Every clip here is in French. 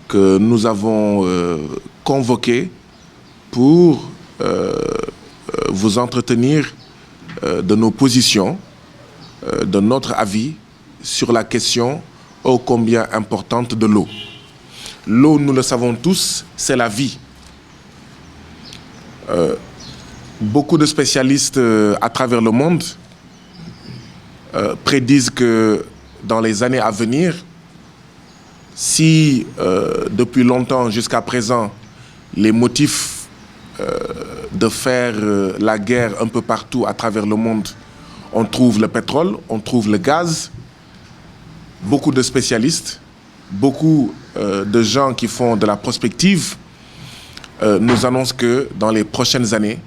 Que nous avons convoqué pour vous entretenir de nos positions, de notre avis sur la question ô combien importante de l'eau. L'eau, nous le savons tous, c'est la vie. Beaucoup de spécialistes à travers le monde prédisent que dans les années à venir, si depuis longtemps jusqu'à présent, les motifs de faire la guerre un peu partout à travers le monde, on trouve le pétrole, on trouve le gaz, beaucoup de spécialistes, beaucoup de gens qui font de la prospective nous annoncent que dans les prochaines années,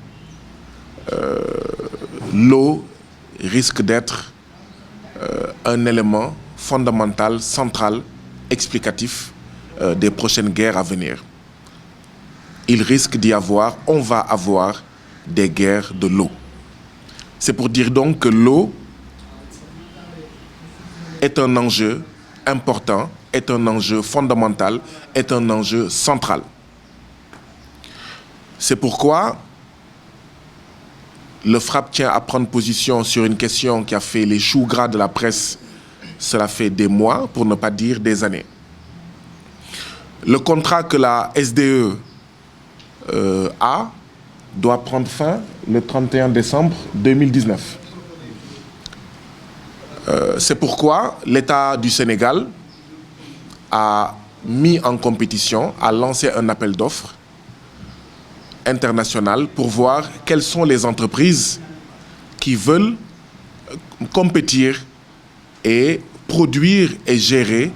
l'eau risque d'être un élément fondamental, central, explicatif des prochaines guerres à venir. Il risque d'y avoir, on va avoir des guerres de l'eau. C'est pour dire donc que l'eau est un enjeu important, est un enjeu fondamental, est un enjeu central. C'est pourquoi le FRAPP tient à prendre position sur une question qui a fait les choux gras de la presse. Cela fait des mois, pour ne pas dire des années. Le contrat que la SDE a doit prendre fin le 31 décembre 2019. C'est pourquoi l'État du Sénégal a mis en compétition, a lancé un appel d'offres international pour voir quelles sont les entreprises qui veulent compétir et produire et gérer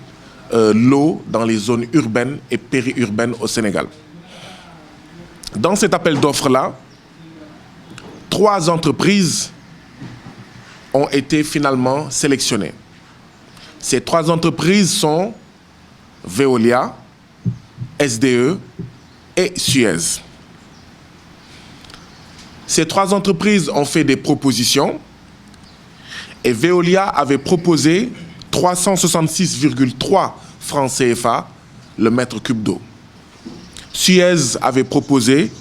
l'eau dans les zones urbaines et périurbaines au Sénégal. Dans cet appel d'offres-là, 3 entreprises ont été finalement sélectionnées. Ces 3 entreprises sont Veolia, SDE et Suez. Ces 3 entreprises ont fait des propositions et Veolia avait proposé 366,3 francs CFA le mètre cube d'eau. Suez avait proposé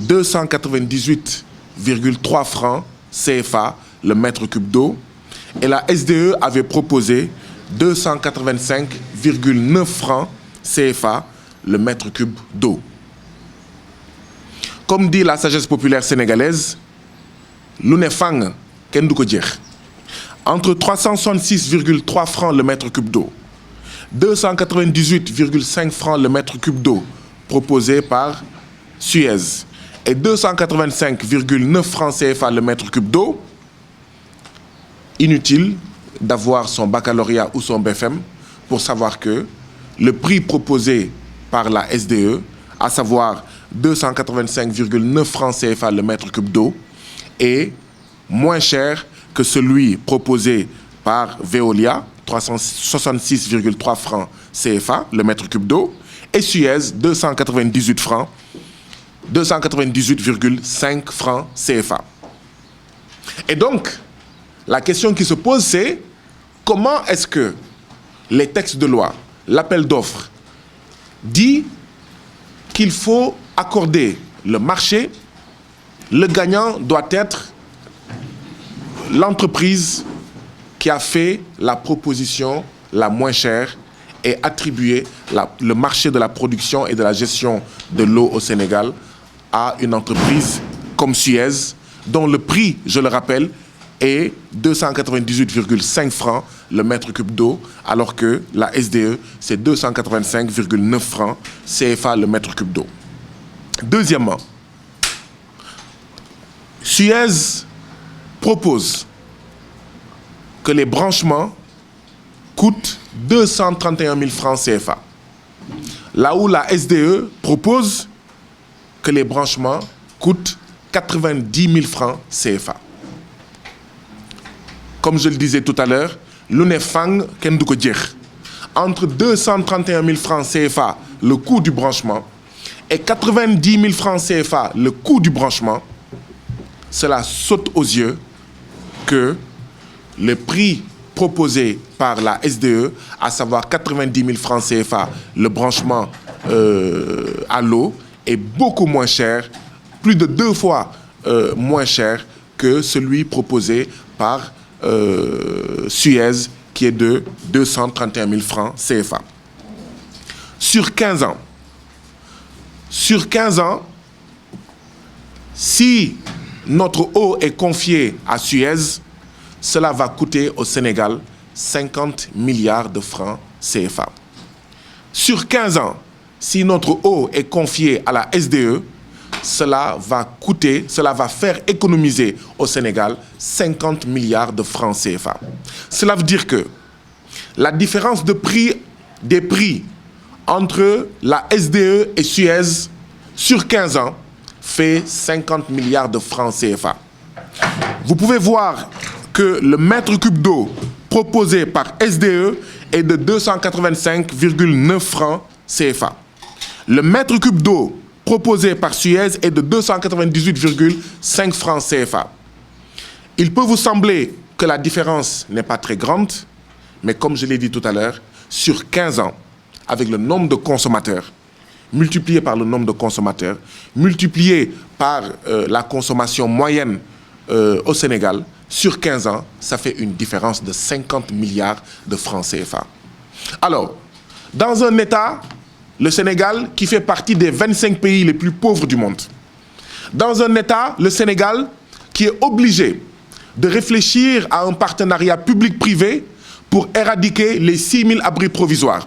298,3 francs CFA le mètre cube d'eau et la SDE avait proposé 285,9 francs CFA le mètre cube d'eau. Comme dit la sagesse populaire sénégalaise, l'UNEFANG, entre 366,3 francs le mètre cube d'eau, 298,5 francs le mètre cube d'eau proposé par Suez et 285,9 francs CFA le mètre cube d'eau, inutile d'avoir son baccalauréat ou son BFM pour savoir que le prix proposé par la SDE, à savoir 285,9 francs CFA le mètre cube d'eau, est moins cher que celui proposé par Veolia, 366,3 francs CFA le mètre cube d'eau, et Suez, 298,5 francs CFA. Et donc, la question qui se pose, c'est comment est-ce que les textes de loi, l'appel d'offres, dit qu'il faut accorder le marché, le gagnant doit être l'entreprise qui a fait la proposition la moins chère et attribuer le marché de la production et de la gestion de l'eau au Sénégal à une entreprise comme Suez, dont le prix, je le rappelle, est 298,5 francs le mètre cube d'eau, alors que la SDE, c'est 285,9 francs CFA le mètre cube d'eau. Deuxièmement, Suez propose que les branchements coûtent 231 000 francs CFA, là où la SDE propose que les branchements coûtent 90 000 francs CFA. Comme je le disais tout à l'heure, l'UNEFANG ken du ko jeex. Entre 231 000 francs CFA le coût du branchement et 90 000 francs CFA le coût du branchement, cela saute aux yeux que le prix proposé par la SDE, à savoir 90 000 francs CFA, le branchement à l'eau, est beaucoup moins cher, plus de 2 fois moins cher que celui proposé par Suez, qui est de 231 000 francs CFA. Sur 15 ans, si notre eau est confiée à Suez, cela va coûter au Sénégal 50 milliards de francs CFA. Sur 15 ans, si notre eau est confiée à la SDE, cela va faire économiser au Sénégal 50 milliards de francs CFA. Cela veut dire que la différence de prix, des prix entre la SDE et Suez sur 15 ans fait 50 milliards de francs CFA. Vous pouvez voir que le mètre cube d'eau proposé par SDE est de 285,9 francs CFA. Le mètre cube d'eau proposé par Suez est de 298,5 francs CFA. Il peut vous sembler que la différence n'est pas très grande, mais comme je l'ai dit tout à l'heure, sur 15 ans, avec le nombre de consommateurs, multiplié par le nombre de consommateurs, multiplié par la consommation moyenne au Sénégal, sur 15 ans, ça fait une différence de 50 milliards de francs CFA. Alors, dans un État, le Sénégal, qui fait partie des 25 pays les plus pauvres du monde, dans un État, le Sénégal, qui est obligé de réfléchir à un partenariat public-privé pour éradiquer les 6 000 abris provisoires,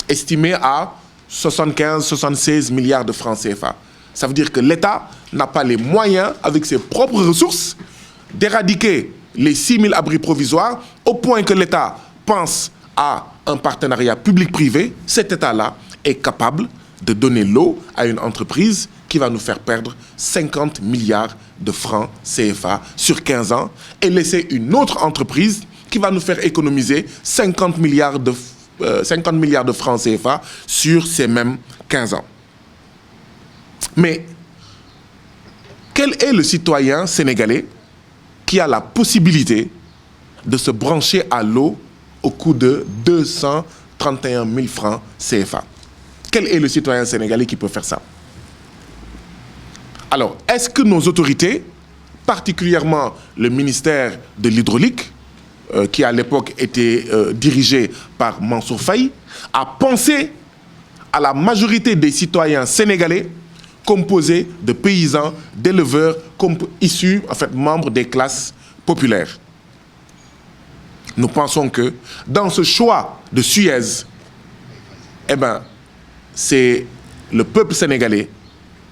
estimés à 75-76 milliards de francs CFA. Ça veut dire que l'État n'a pas les moyens, avec ses propres ressources, d'éradiquer les 6 000 abris provisoires, au point que l'État pense à un partenariat public-privé. Cet État-là est capable de donner l'eau à une entreprise qui va nous faire perdre 50 milliards de francs CFA sur 15 ans et laisser une autre entreprise qui va nous faire économiser 50 milliards de francs CFA sur ces mêmes 15 ans. Mais quel est le citoyen sénégalais qui a la possibilité de se brancher à l'eau au coût de 231 000 francs CFA? Quel est le citoyen sénégalais qui peut faire ça? Alors, est-ce que nos autorités, particulièrement le ministère de l'Hydraulique, qui à l'époque était dirigé par Mansour Faye, a pensé à la majorité des citoyens sénégalais composés de paysans, d'éleveurs, issus, en fait, membres des classes populaires? Nous pensons que dans ce choix de Suez, c'est le peuple sénégalais,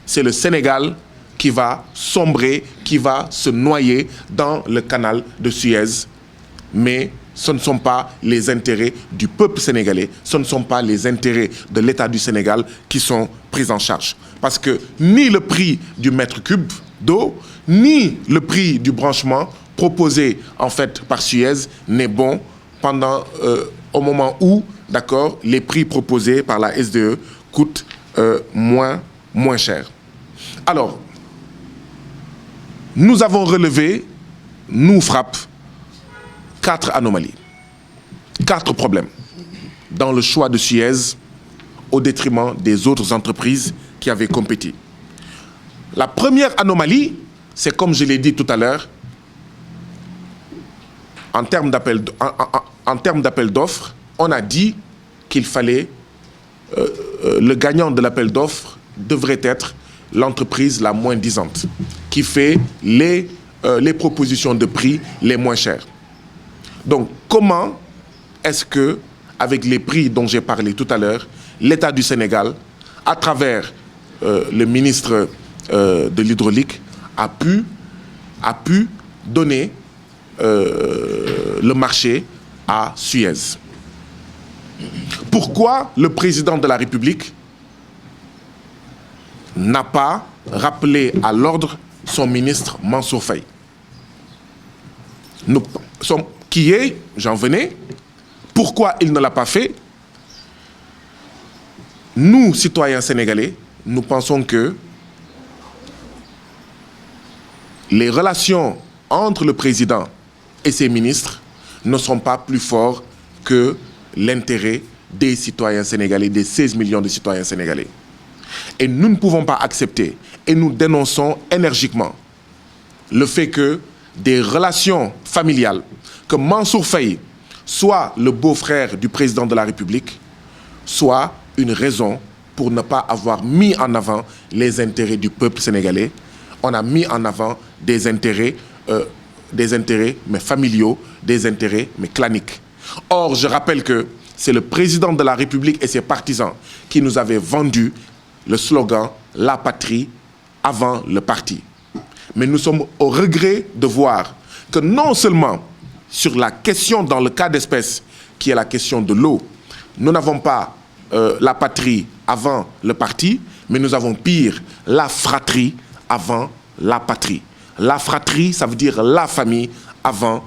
c'est le Sénégal qui va sombrer, qui va se noyer dans le canal de Suez. Mais ce ne sont pas les intérêts du peuple sénégalais, ce ne sont pas les intérêts de l'État du Sénégal qui sont pris en charge. Parce que ni le prix du mètre cube d'eau, ni le prix du branchement proposé en fait par Suez n'est bon au moment où, d'accord, les prix proposés par la SDE coûtent moins cher. Alors, nous avons relevé, nous frappe, 4 anomalies, 4 problèmes dans le choix de Suez au détriment des autres entreprises qui avaient compéti. La première anomalie, c'est comme je l'ai dit tout à l'heure, en termes d'appel d'offres, on a dit qu'il fallait, le gagnant de l'appel d'offres devrait être l'entreprise la moins disante, qui fait les propositions de prix les moins chères. Donc, comment est-ce que, avec les prix dont j'ai parlé tout à l'heure, l'État du Sénégal, à travers le ministre de l'Hydraulique, a pu donner le marché à Suez? Pourquoi le président de la République n'a pas rappelé à l'ordre son ministre Mansour Faye? J'en venais, pourquoi il ne l'a pas fait? Nous, citoyens sénégalais, nous pensons que les relations entre le président et ses ministres ne sont pas plus forts que l'intérêt des citoyens sénégalais, des 16 millions de citoyens sénégalais. Et nous ne pouvons pas accepter, et nous dénonçons énergiquement, le fait que des relations familiales, que Mansour Faye soit le beau-frère du président de la République, soit une raison pour ne pas avoir mis en avant les intérêts du peuple sénégalais. On a mis en avant des intérêts mais familiaux, des intérêts mais claniques. Or, je rappelle que c'est le président de la République et ses partisans qui nous avaient vendu le slogan « La patrie avant le parti ». Mais nous sommes au regret de voir que non seulement sur la question, dans le cas d'espèce, qui est la question de l'eau, nous n'avons pas la patrie avant le parti, mais nous avons pire, la fratrie avant la patrie. La fratrie, ça veut dire la famille avant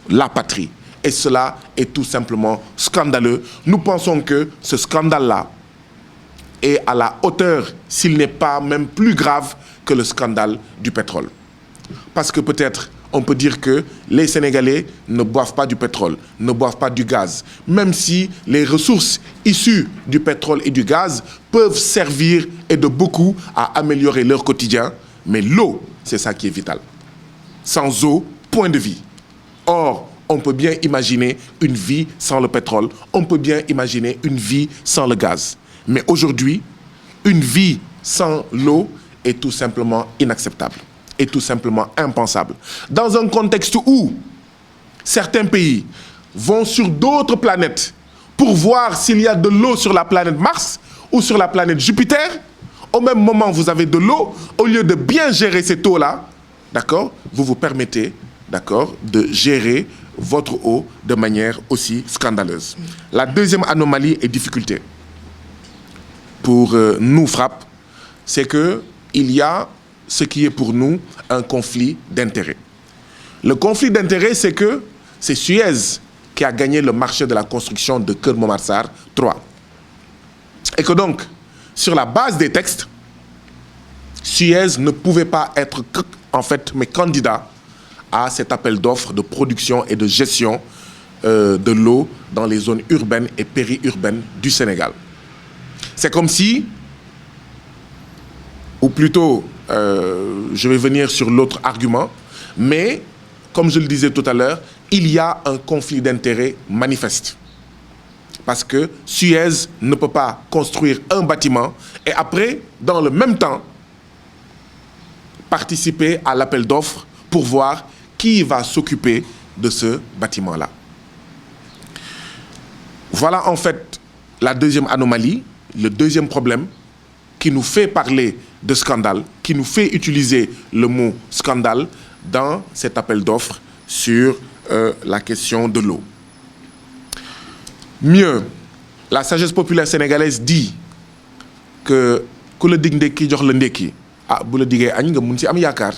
la patrie. Et cela est tout simplement scandaleux. Nous pensons que ce scandale-là est à la hauteur, s'il n'est pas même plus grave que le scandale du pétrole. Parce que peut-être on peut dire que les Sénégalais ne boivent pas du pétrole, ne boivent pas du gaz, même si les ressources issues du pétrole et du gaz peuvent servir et de beaucoup à améliorer leur quotidien, mais l'eau, c'est ça qui est vital. Sans eau, point de vie. Or, on peut bien imaginer une vie sans le pétrole, on peut bien imaginer une vie sans le gaz. Mais aujourd'hui, une vie sans l'eau est tout simplement inacceptable, est tout simplement impensable. Dans un contexte où certains pays vont sur d'autres planètes pour voir s'il y a de l'eau sur la planète Mars ou sur la planète Jupiter, au même moment vous avez de l'eau, au lieu de bien gérer cette eau-là, d'accord, vous vous permettez, d'accord, de gérer votre eau de manière aussi scandaleuse. La deuxième anomalie et difficulté pour nous FRAPP, c'est qu'il y a ce qui est pour nous un conflit d'intérêts. Le conflit d'intérêts, c'est que c'est Suez qui a gagné le marché de la construction de Keur Momar Sarr 3. Et que donc, sur la base des textes, Suez ne pouvait pas être en fait mes candidats à cet appel d'offres de production et de gestion de l'eau dans les zones urbaines et périurbaines du Sénégal. C'est comme si, ou plutôt, je vais venir sur l'autre argument, mais comme je le disais tout à l'heure, il y a un conflit d'intérêts manifeste. Parce que Suez ne peut pas construire un bâtiment et après, dans le même temps, participer à l'appel d'offres pour voir qui va s'occuper de ce bâtiment-là. Voilà en fait la deuxième anomalie, le deuxième problème qui nous fait parler de scandale, qui nous fait utiliser le mot scandale dans cet appel d'offres sur la question de l'eau. Mieux, la sagesse populaire sénégalaise dit que ku la dig ndekki jox la ndekki ah bu la digee añ nga mun si am yaakaar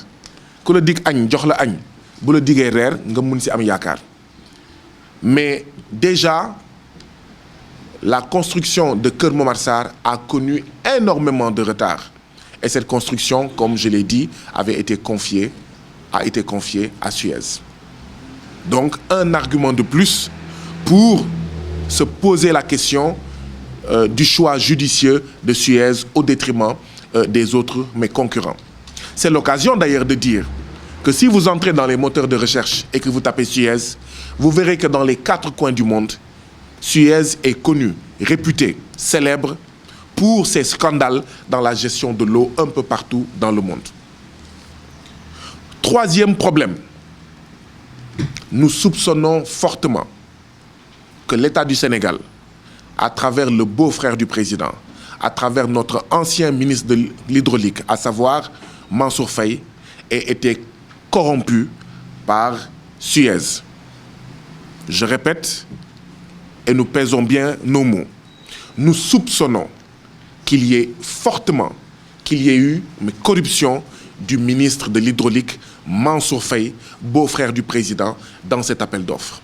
ku la dig añ jox la añ bu la digee reer nga mun si am yaakaar. Mais déjà la construction de Keur Momar Sarr a connu énormément de retard et cette construction, comme je l'ai dit, a été confiée à Suez. Donc un argument de plus pour se poser la question du choix judicieux de Suez au détriment des autres, mes concurrents. C'est l'occasion d'ailleurs de dire que si vous entrez dans les moteurs de recherche et que vous tapez Suez, vous verrez que dans les 4 coins du monde, Suez est connu, réputé, célèbre pour ses scandales dans la gestion de l'eau un peu partout dans le monde. Troisième problème, nous soupçonnons fortement que l'État du Sénégal, à travers le beau-frère du président, à travers notre ancien ministre de l'hydraulique, à savoir Mansour Faye, ait été corrompu par Suez. Je répète, et nous pèsons bien nos mots. Nous soupçonnons qu'il y ait eu une corruption du ministre de l'hydraulique, Mansour Faye, beau-frère du président, dans cet appel d'offres.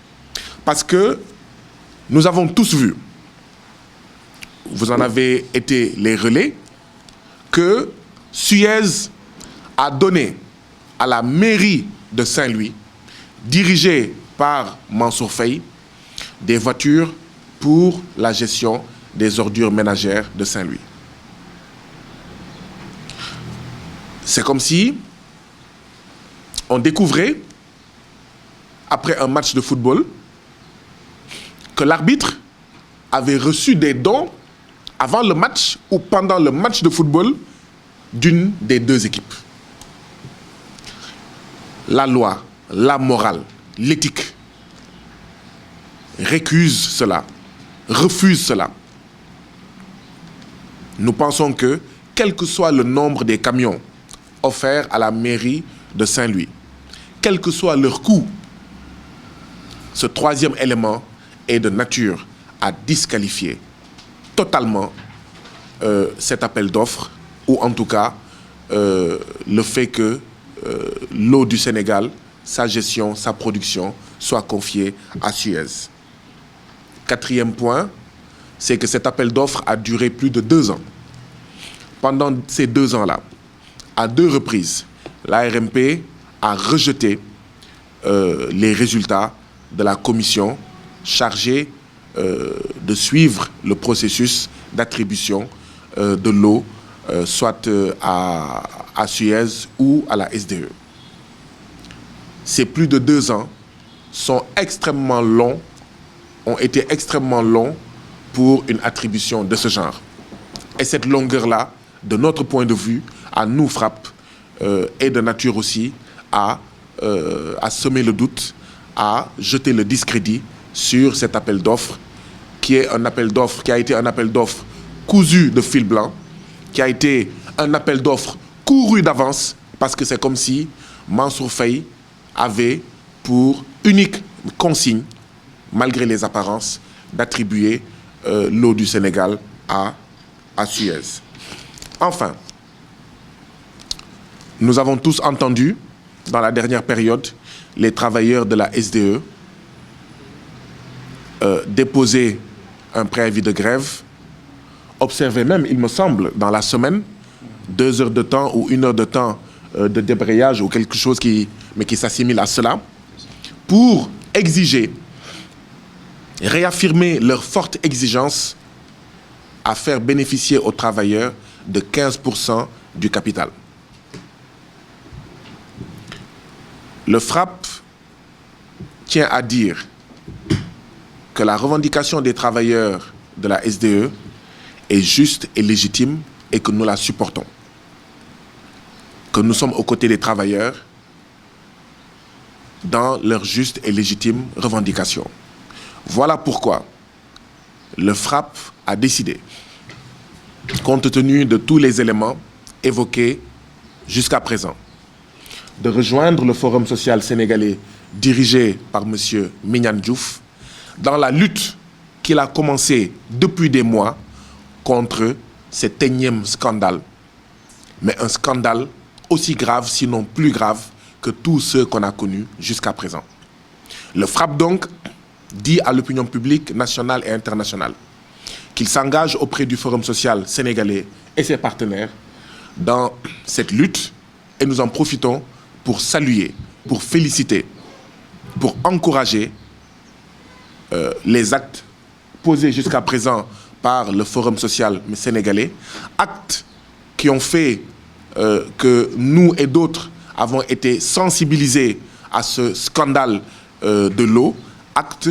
Parce que nous avons tous vu, vous en avez été les relais, que Suez a donné à la mairie de Saint-Louis, dirigée par Mansour Faye, des voitures pour la gestion des ordures ménagères de Saint-Louis. C'est comme si on découvrait, après un match de football, que l'arbitre avait reçu des dons avant le match ou pendant le match de football d'une des deux équipes. La loi, la morale, l'éthique récusent cela, refusent cela. Nous pensons que, quel que soit le nombre des camions offerts à la mairie de Saint-Louis, quel que soit leur coût, ce troisième élément est de nature à disqualifier totalement cet appel d'offres, ou en tout cas le fait que l'eau du Sénégal, sa gestion, sa production, soit confiée à Suez. Quatrième point, c'est que cet appel d'offres a duré plus de 2 ans. Pendant ces 2 ans-là, à 2 reprises, l'ARMP a rejeté les résultats de la commission chargée de suivre le processus d'attribution de l'eau, soit à Suez ou à la SDE. Ces plus de 2 ans sont extrêmement longs, ont été extrêmement longs pour une attribution de ce genre. Et cette longueur-là, de notre point de vue, à nous frappe, est de nature aussi à semer le doute, à jeter le discrédit sur cet appel d'offres, qui est un appel d'offres, qui a été un appel d'offres cousu de fil blanc, qui a été un appel d'offres couru d'avance, parce que c'est comme si Mansour Faye avait pour unique consigne, malgré les apparences, d'attribuer l'eau du Sénégal à Suez. Enfin, nous avons tous entendu, dans la dernière période, les travailleurs de la SDE déposer un préavis de grève, observer même, il me semble, dans la semaine, 2 heures de temps ou 1 heure de temps de débrayage ou quelque chose qui s'assimile à cela, pour exiger, réaffirmer leur forte exigence à faire bénéficier aux travailleurs de 15% du capital. Le FRAPP tient à dire que la revendication des travailleurs de la SDE est juste et légitime et que nous la supportons. Que nous sommes aux côtés des travailleurs dans leurs justes et légitimes revendications. Voilà pourquoi le FRAPP a décidé, compte tenu de tous les éléments évoqués jusqu'à présent, de rejoindre le Forum social sénégalais dirigé par M. Mignane Diouf dans la lutte qu'il a commencée depuis des mois contre cet énième scandale. Mais un scandale aussi grave, sinon plus grave, que tous ceux qu'on a connus jusqu'à présent. Le FRAPP donc dit à l'opinion publique nationale et internationale qu'il s'engage auprès du Forum social sénégalais et ses partenaires dans cette lutte, et nous en profitons pour saluer, pour féliciter, pour encourager les actes posés jusqu'à présent par le Forum social sénégalais, actes qui ont fait que nous et d'autres avons été sensibilisés à ce scandale de l'eau, actes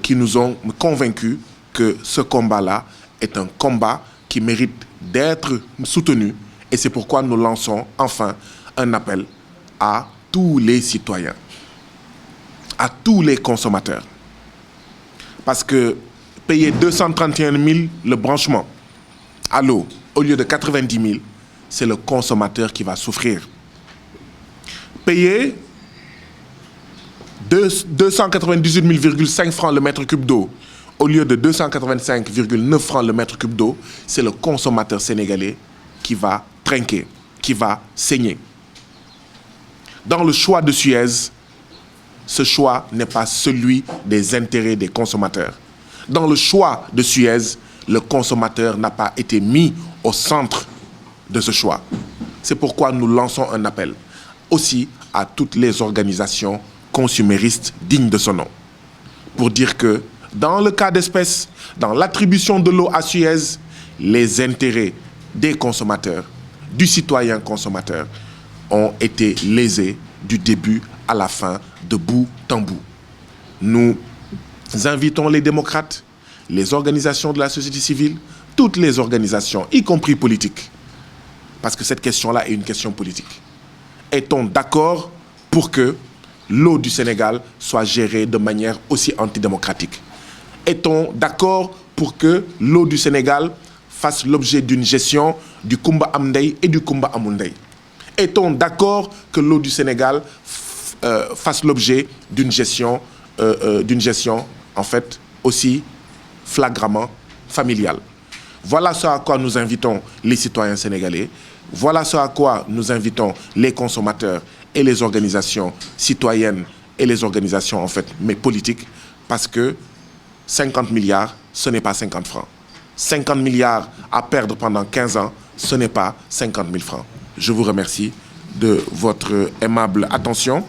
qui nous ont convaincus que ce combat-là est un combat qui mérite d'être soutenu, et c'est pourquoi nous lançons enfin un appel à tous les citoyens, à tous les consommateurs. Parce que payer 231 000 le branchement à l'eau au lieu de 90 000, c'est le consommateur qui va souffrir. Payer 298,5 francs le mètre cube d'eau au lieu de 285,9 francs le mètre cube d'eau, c'est le consommateur sénégalais qui va trinquer, qui va saigner. Dans le choix de Suez, ce choix n'est pas celui des intérêts des consommateurs. Dans le choix de Suez, le consommateur n'a pas été mis au centre de ce choix. C'est pourquoi nous lançons un appel aussi à toutes les organisations consuméristes dignes de ce nom. Pour dire que, dans le cas d'espèce, dans l'attribution de l'eau à Suez, les intérêts des consommateurs, du citoyen consommateur, ont été lésés du début à la fin, de bout en bout. Nous invitons les démocrates, les organisations de la société civile, toutes les organisations, y compris politiques, parce que cette question-là est une question politique. Est-on d'accord pour que l'eau du Sénégal soit gérée de manière aussi antidémocratique? Est-on d'accord pour que l'eau du Sénégal fasse l'objet d'une gestion du Kumba Amndey et du Kumba Amundey? Est-on d'accord que l'eau du Sénégal fasse l'objet d'une gestion, en fait, aussi flagramment familiale? Voilà ce à quoi nous invitons les citoyens sénégalais. Voilà ce à quoi nous invitons les consommateurs et les organisations citoyennes et les organisations, en fait, mais politiques, parce que 50 milliards, ce n'est pas 50 francs. 50 milliards à perdre pendant 15 ans, ce n'est pas 50 000 francs. Je vous remercie de votre aimable attention.